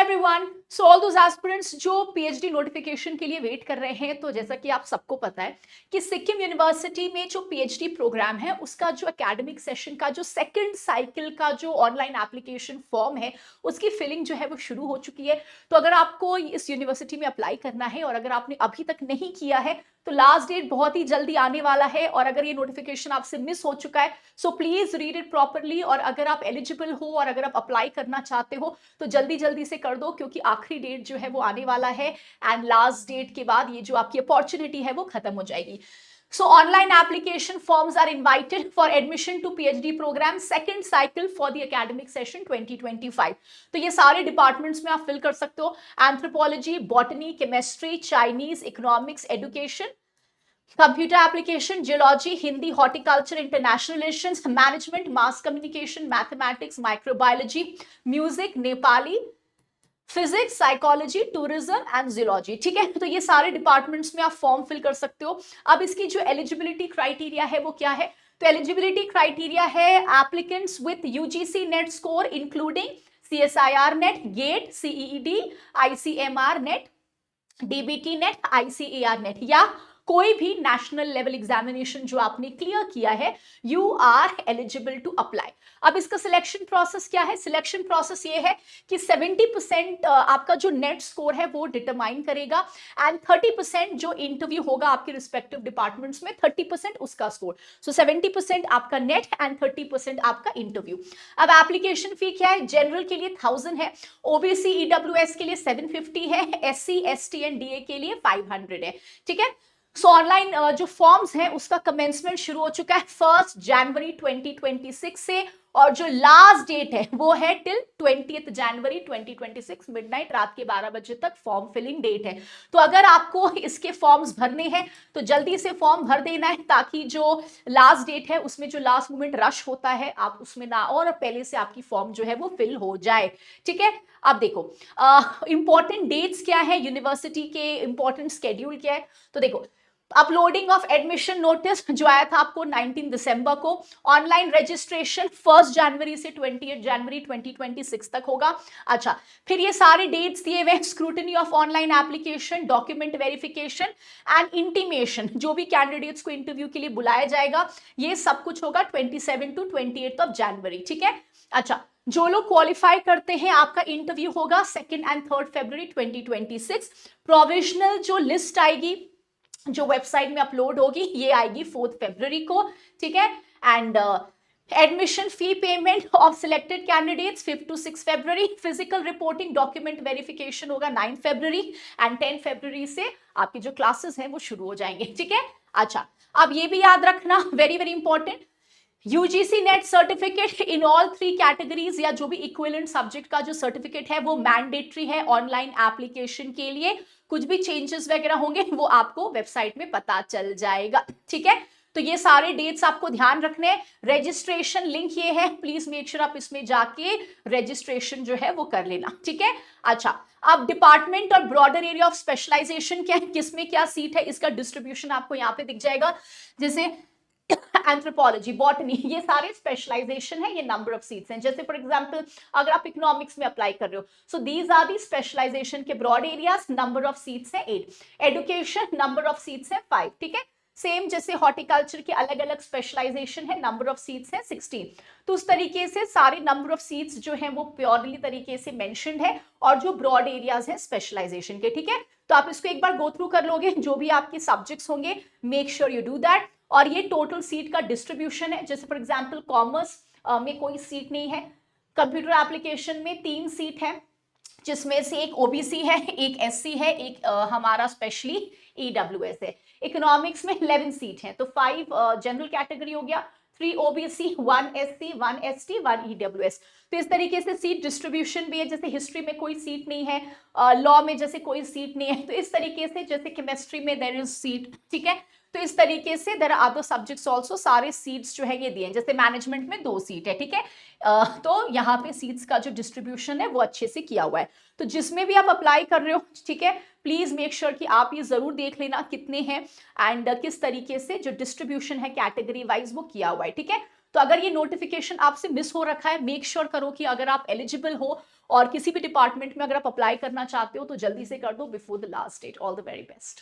Everyone, so all those aspirants जो PhD notification के लिए वेट कर रहे हैं, तो जैसा कि आप सबको पता है कि सिक्किम यूनिवर्सिटी में जो पीएचडी प्रोग्राम है उसका जो एकेडमिक सेशन का जो सेकंड साइकिल का जो ऑनलाइन एप्लीकेशन फॉर्म है उसकी फिलिंग जो है वो शुरू हो चुकी है। तो अगर आपको इस यूनिवर्सिटी में अप्लाई करना है और अगर आपने अभी तक नहीं किया है तो लास्ट डेट बहुत ही जल्दी आने वाला है। और अगर ये नोटिफिकेशन आपसे मिस हो चुका है so please read it properly, और अगर आप एलिजिबल हो और अगर आप अप्लाई करना चाहते हो तो जल्दी जल्दी से कर दो, क्योंकि आखिरी डेट जो है वो आने वाला है एंड लास्ट डेट के बाद ये जो आपकी अपॉर्चुनिटी है वो खत्म हो जाएगी। So online application forms are invited for admission to PhD program second cycle for the academic session 2025। तो ये सारे डिपार्टमेंट्स में आप फिल कर सकते हो, anthropology, botany, chemistry, Chinese, economics, education, computer application, geology, Hindi, horticulture, international relations, management, mass communication, mathematics, microbiology, music, Nepali, physics, psychology, tourism and geology. ठीक है, तो ये सारे डिपार्टमेंट्स में आप फॉर्म फिल कर सकते हो। अब इसकी जो एलिजिबिलिटी क्राइटेरिया है वो क्या है? तो एलिजिबिलिटी क्राइटेरिया है applicants with UGC NET score including CSIR NET, GATE, CEED, ICMR NET, DBT NET, ICAR NET, या कोई भी नेशनल लेवल एग्जामिनेशन जो आपने क्लियर किया है, you are eligible to apply. अब इसका सिलेक्शन प्रोसेस क्या है? सिलेक्शन प्रोसेस ये है कि 70% आपका जो नेट स्कोर है वो डिटरमाइन करेगा एंड 30% जो इंटरव्यू होगा आपके रिस्पेक्टिव डिपार्टमेंट्स में, 30% उसका स्कोर। सो 70% आपका नेट एंड 30% आपका इंटरव्यू। अब एप्लीकेशन फी क्या है? जनरल के लिए 1000 है, ओबीसी EWS के लिए 750 है, SC ST एंड DA के लिए 500 है। ठीक है, सो ऑनलाइन जो फॉर्म्स हैं उसका कमेंसमेंट शुरू हो चुका है 1 जनवरी 2026 से, और जो लास्ट डेट है वो है टिल 20 जनवरी 2026 मिडनाइट, रात के 12 बजे तक फॉर्म फिलिंग डेट है। तो अगर आपको इसके फॉर्म्स भरने हैं तो जल्दी से फॉर्म भर देना है, ताकि जो लास्ट डेट है उसमें जो लास्ट मोमेंट रश होता है आप उसमें ना, और पहले से आपकी फॉर्म जो है वो फिल हो जाए। ठीक है, अब देखो इंपॉर्टेंट डेट्स क्या है, यूनिवर्सिटी के इंपॉर्टेंट स्केड्यूल क्या है। तो देखो, अपलोडिंग ऑफ एडमिशन नोटिस जो आया था आपको 19 दिसंबर को, ऑनलाइन रजिस्ट्रेशन 1 जनवरी से 28 जनवरी 2026 तक होगा। अच्छा, फिर ये सारे डेट्स दिए हुए, scrutiny of online application, document verification and intimation, जो भी कैंडिडेट्स को इंटरव्यू के लिए बुलाया जाएगा, ये सब कुछ होगा 27 to 28 ऑफ जनवरी। ठीक है, अच्छा, जो लोग क्वालिफाई करते हैं आपका इंटरव्यू होगा 2 एंड 3 फरवरी 2026। प्रोविजनल जो लिस्ट आएगी जो वेबसाइट में अपलोड होगी ये आएगी 4 फरवरी को। ठीक है, and admission fee payment of selected candidates 5 to 6 February. Physical reporting document verification होगा 9 फरवरी एंड 10 फरवरी से आपकी जो क्लासेस हैं वो शुरू हो जाएंगे। ठीक है, अच्छा, अब ये भी याद रखना, very very important, UGC net certificate in all 3 categories या जो भी इक्विवेलेंट सब्जेक्ट का जो सर्टिफिकेट है वो मैंडेटरी है ऑनलाइन एप्लीकेशन के लिए। कुछ भी चेंजेस वगैरह होंगे वो आपको वेबसाइट में पता चल जाएगा। ठीक है, तो ये सारे डेट्स आपको ध्यान रखने हैं। रजिस्ट्रेशन लिंक ये है, प्लीज मेक श्योर आप इसमें जाके रजिस्ट्रेशन जो है वो कर लेना। ठीक है, अच्छा, अब डिपार्टमेंट और ब्रॉडर एरिया ऑफ स्पेशलाइजेशन क्या है, किसमें क्या सीट है, इसका डिस्ट्रीब्यूशन आपको यहाँ पे दिख जाएगा। जैसे एंथ्रोपोलॉजी, बॉटनी, ये सारे स्पेशलाइजेशन है, ये नंबर ऑफ सीट्स हैं। जैसे फॉर एग्जांपल अगर आप इकोनॉमिक्स में अप्लाई कर रहे हो, so these are the specialisation के broad areas, number of seats है 8। एडुकेशन, नंबर ऑफ सीट्स है 5। ठीक है, सेम जैसे हॉर्टिकल्चर के अलग अलग स्पेशलाइजेशन है, नंबर ऑफ सीट्स है 16। तो उस तरीके से सारे नंबर ऑफ सीट्स जो है वो प्योरली तरीके से मेंशन्ड है, और जो ब्रॉड एरियाज है स्पेशलाइजेशन के। ठीक है, तो आप इसको एक बार गो थ्रू कर लोगे, जो भी आपके सब्जेक्ट्स होंगे make sure you do that. और ये टोटल सीट का डिस्ट्रीब्यूशन है। जैसे फॉर एग्जांपल कॉमर्स में कोई सीट नहीं है, कंप्यूटर एप्लीकेशन में 3 सीट है, जिसमें से एक ओबीसी है, एक SC है, एक हमारा स्पेशली EWS है। इकोनॉमिक्स में 11 सीट है, तो 5 जनरल कैटेगरी हो गया, 3 OBC, 1 SC, 1 ST, 1 EWS। तो इस तरीके से सीट डिस्ट्रीब्यूशन भी है। जैसे हिस्ट्री में कोई सीट नहीं है, लॉ में जैसे कोई सीट नहीं है, तो इस तरीके से, जैसे केमिस्ट्री में देयर इज सीट। ठीक है, तो इस तरीके से there are other subjects also, सारे सीट्स जो है ये दिए हैं। जैसे मैनेजमेंट में 2 सीट है। ठीक है, तो यहाँ पे सीट्स का जो डिस्ट्रीब्यूशन है वो अच्छे से किया हुआ है। तो जिसमें भी आप अप्लाई कर रहे हो, ठीक है, प्लीज मेक श्योर कि आप ये जरूर देख लेना कितने हैं एंड किस तरीके से जो डिस्ट्रीब्यूशन है कैटेगरी वाइज वो किया हुआ है। ठीक है, तो अगर ये नोटिफिकेशन आपसे मिस हो रखा है, मेक श्योर करो कि अगर आप एलिजिबल हो और किसी भी डिपार्टमेंट में अगर आप अप्लाई करना चाहते हो तो जल्दी से कर दो before the last date. All the very best.